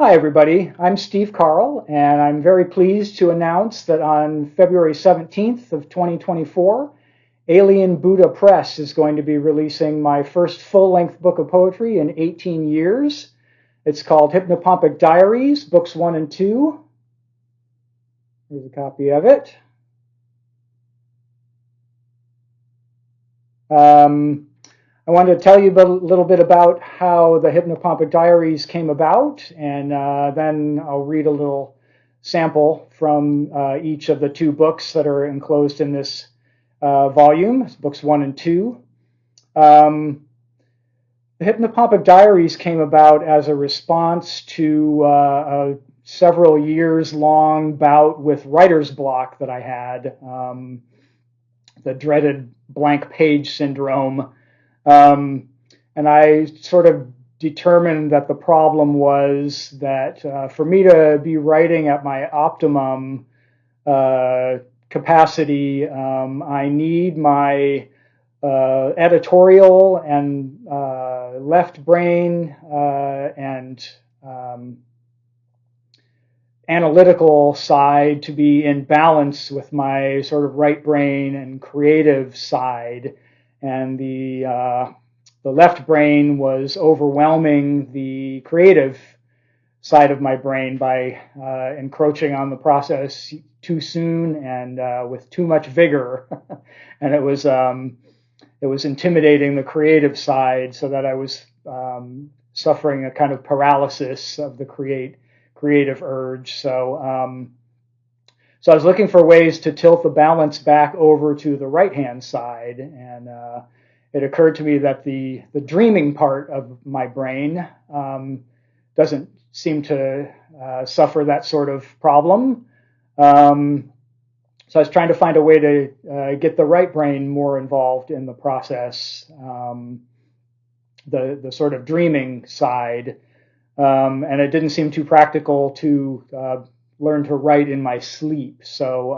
Hi, everybody. I'm Steve Carll, and I'm very pleased to announce that on February 17th of 2024, Alien Buddha Press is going to be releasing my first full-length book of poetry in 18 years. It's called Hypnopompic Diaries, books 1 and 2. Here's a copy of it. I wanted to tell you a little bit about how the Hypnopompic Diaries came about, and then I'll read a little sample from each of the two books that are enclosed in this volume, books 1 and 2. The Hypnopompic Diaries came about as a response to a several years long bout with writer's block that I had, the dreaded blank page syndrome. And I sort of determined that the problem was that for me to be writing at my optimum capacity, I need my editorial and left brain and analytical side to be in balance with my sort of right brain and creative side. And the left brain was overwhelming the creative side of my brain by encroaching on the process too soon and with too much vigor. And it was intimidating the creative side, so that I was suffering a kind of paralysis of the creative urge. So I was looking for ways to tilt the balance back over to the right-hand side, and it occurred to me that the dreaming part of my brain doesn't seem to suffer that sort of problem. So I was trying to find a way to get the right brain more involved in the process, the sort of dreaming side, and it didn't seem too practical to learn to write in my sleep. So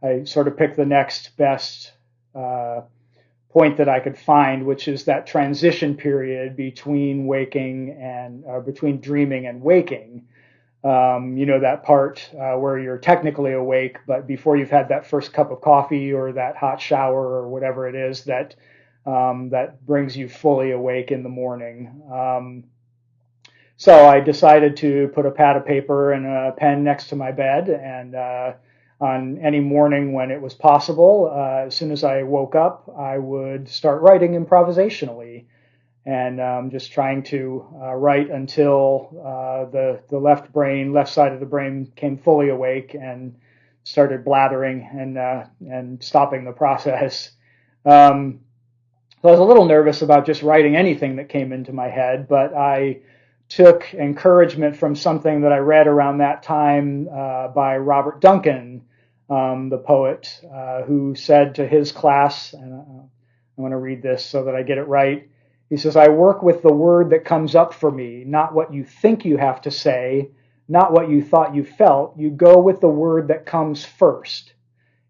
I sort of picked the next best point that I could find, which is that transition period between waking and between dreaming and waking. That part where you're technically awake, but before you've had that first cup of coffee or that hot shower or whatever it is that brings you fully awake in the morning. So I decided to put a pad of paper and a pen next to my bed, and on any morning when it was possible, as soon as I woke up, I would start writing improvisationally, and just trying to write until the left side of the brain came fully awake and started blathering and stopping the process. So I was a little nervous about just writing anything that came into my head, but I took encouragement from something that I read around that time by Robert Duncan, the poet, who said to his class, and I want to read this so that I get it right. He says, "I work with the word that comes up for me, not what you think you have to say, not what you thought you felt. You go with the word that comes first.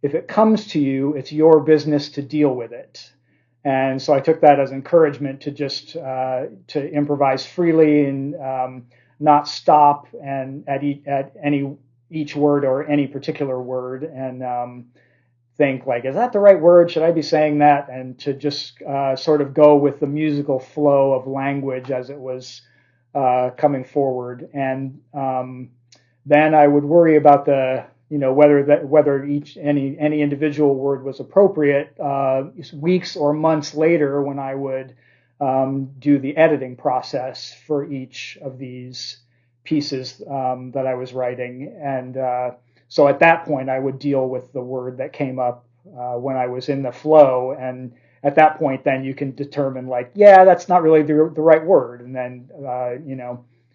If it comes to you, it's your business to deal with it." And so I took that as encouragement to just to improvise freely and not stop and at each word or any particular word, and think like, is that the right word? Should I be saying that? And to just sort of go with the musical flow of language as it was coming forward. And then I would worry about whether any individual word was appropriate weeks or months later, when I would do the editing process for each of these pieces that I was writing. And so at that point, I would deal with the word that came up when I was in the flow. And at that point, then you can determine, like, yeah, that's not really the right word. And then,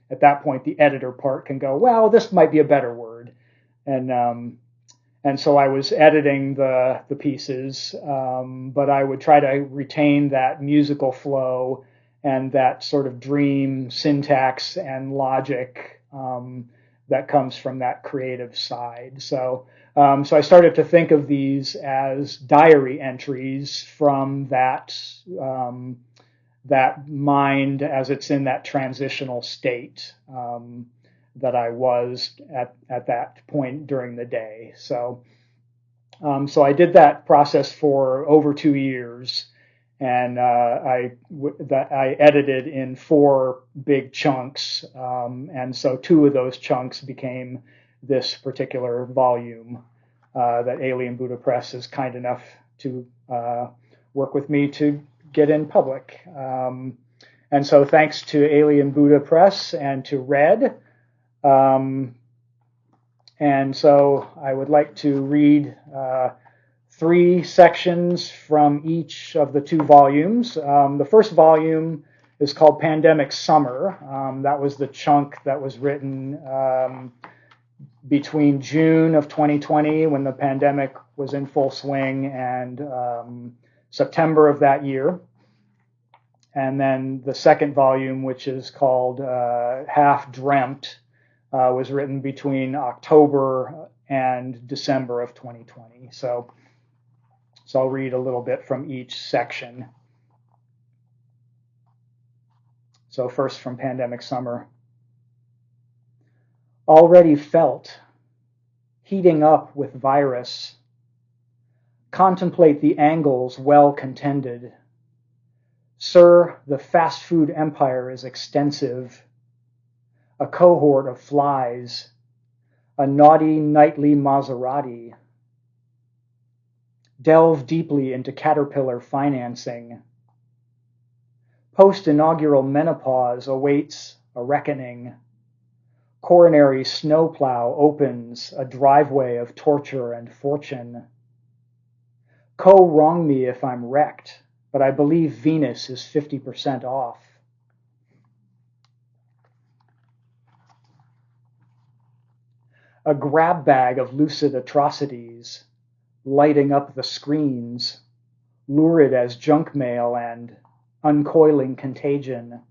at that point, the editor part can go, well, this might be a better word. And so I was editing the pieces, but I would try to retain that musical flow and that sort of dream syntax and logic that comes from that creative side. So I started to think of these as diary entries from that mind as it's in that transitional state. that I was at that point during the day. So I did that process for over 2 years, and I edited in 4 big chunks, and so 2 of those chunks became this particular volume that Alien Buddha Press is kind enough to work with me to get in public. And so thanks to Alien Buddha Press and to Red. And so I would like to read 3 sections from each of the 2 volumes. The first volume is called Pandemic Summer. That was the chunk that was written between June of 2020, when the pandemic was in full swing, and September of that year. And then the second volume, which is called Half Dreamt, was written between October and December of 2020. So I'll read a little bit from each section. So first from Pandemic Summer. Already felt, heating up with virus. Contemplate the angles well contended. Sir, the fast food empire is extensive. A cohort of flies, a naughty nightly Maserati. Delve deeply into caterpillar financing. Post-inaugural menopause awaits a reckoning. Coronary snowplow opens a driveway of torture and fortune. Co-wrong me if I'm wrecked, but I believe Venus is 50% off. A grab bag of lucid atrocities, lighting up the screens, lurid as junk mail and uncoiling contagion.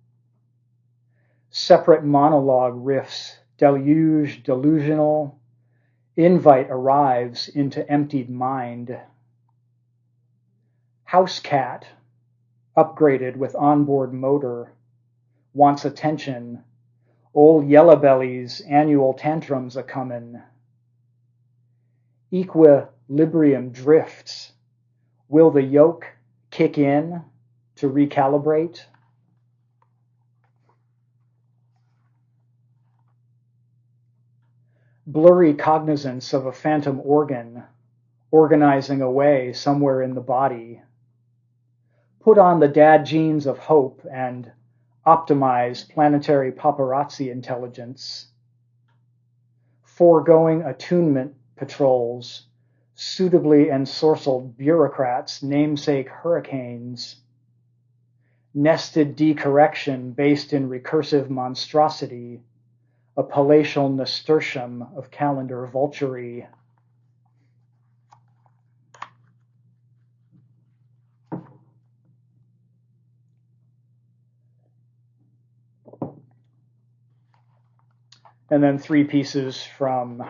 Separate monologue riffs, deluge, delusional, invite arrives into emptied mind. House cat, upgraded with onboard motor, wants attention. Old Yellowbelly's annual tantrums a comin'. Equilibrium drifts. Will the yoke kick in to recalibrate? Blurry cognizance of a phantom organ organizing away somewhere in the body. Put on the dad genes of hope and optimize planetary paparazzi intelligence. Foregoing attunement patrols, suitably ensorcelled bureaucrats, namesake hurricanes. Nested decorrection based in recursive monstrosity, a palatial nasturtium of calendar vultury. And then 3 pieces from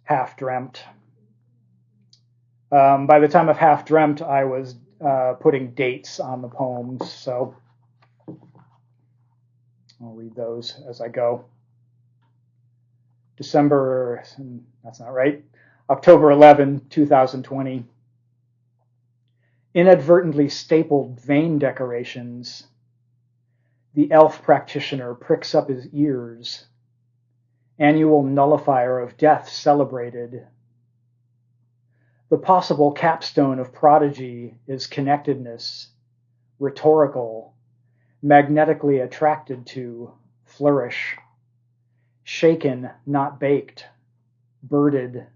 Half Dreamt. By the time of Half Dreamt, I was putting dates on the poems, so I'll read those as I go. October 11, 2020. Inadvertently stapled vein decorations. The elf practitioner pricks up his ears. Annual nullifier of death celebrated. The possible capstone of prodigy is connectedness, rhetorical, magnetically attracted to, flourish, shaken, not baked, birded,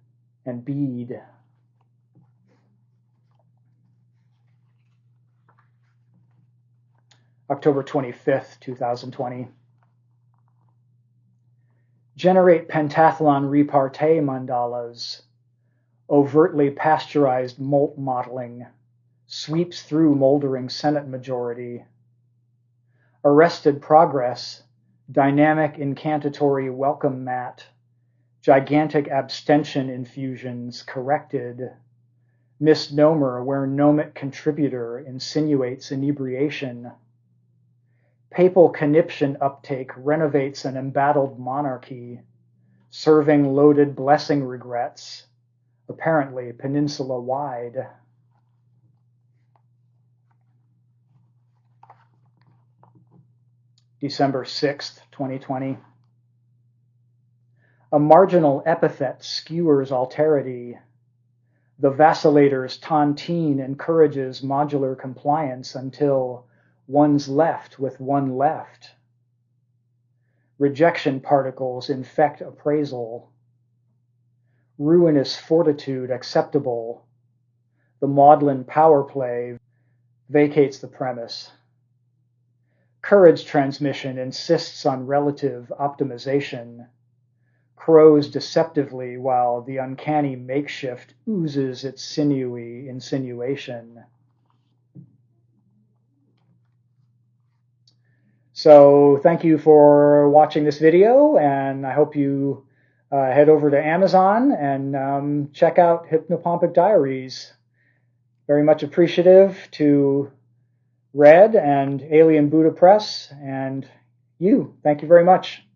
and bead. October 25th, 2020. Generate pentathlon repartee mandalas. Overtly pasteurized molt modeling sweeps through moldering Senate majority. Arrested progress, dynamic incantatory welcome mat, gigantic abstention infusions corrected. Misnomer where gnomic contributor insinuates inebriation. Papal conniption uptake renovates an embattled monarchy, serving loaded blessing regrets, apparently peninsula-wide. December 6th, 2020. A marginal epithet skewers alterity. The vacillator's tontine encourages modular compliance until one's left with one left. Rejection particles infect appraisal. Ruinous fortitude acceptable. The maudlin power play vacates the premise. Courage transmission insists on relative optimization. Crows deceptively while the uncanny makeshift oozes its sinewy insinuation. So thank you for watching this video, and I hope you head over to Amazon and check out Hypnopompic Diaries. Very much appreciative to Red and Alien Buddha Press and you. Thank you very much.